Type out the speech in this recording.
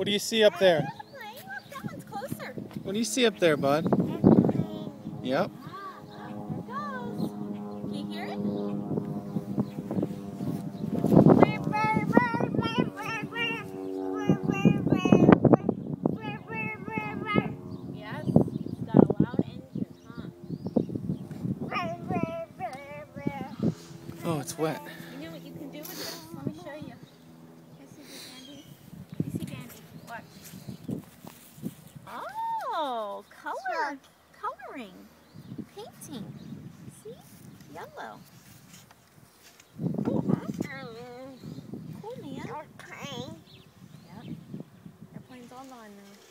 What do you see up there? That one's closer. What do you see up there, bud? Yep. There it goes. Can you hear it? Yes, it's got a loud engine, huh? Oh, it's wet. You know what you can do with this? Let me show you. Can you see this, Andy? You see Dandy? Watch. Oh, coloring, painting. See? Yellow. Cool, huh? Cool, man. Yep. Airplane's all on now.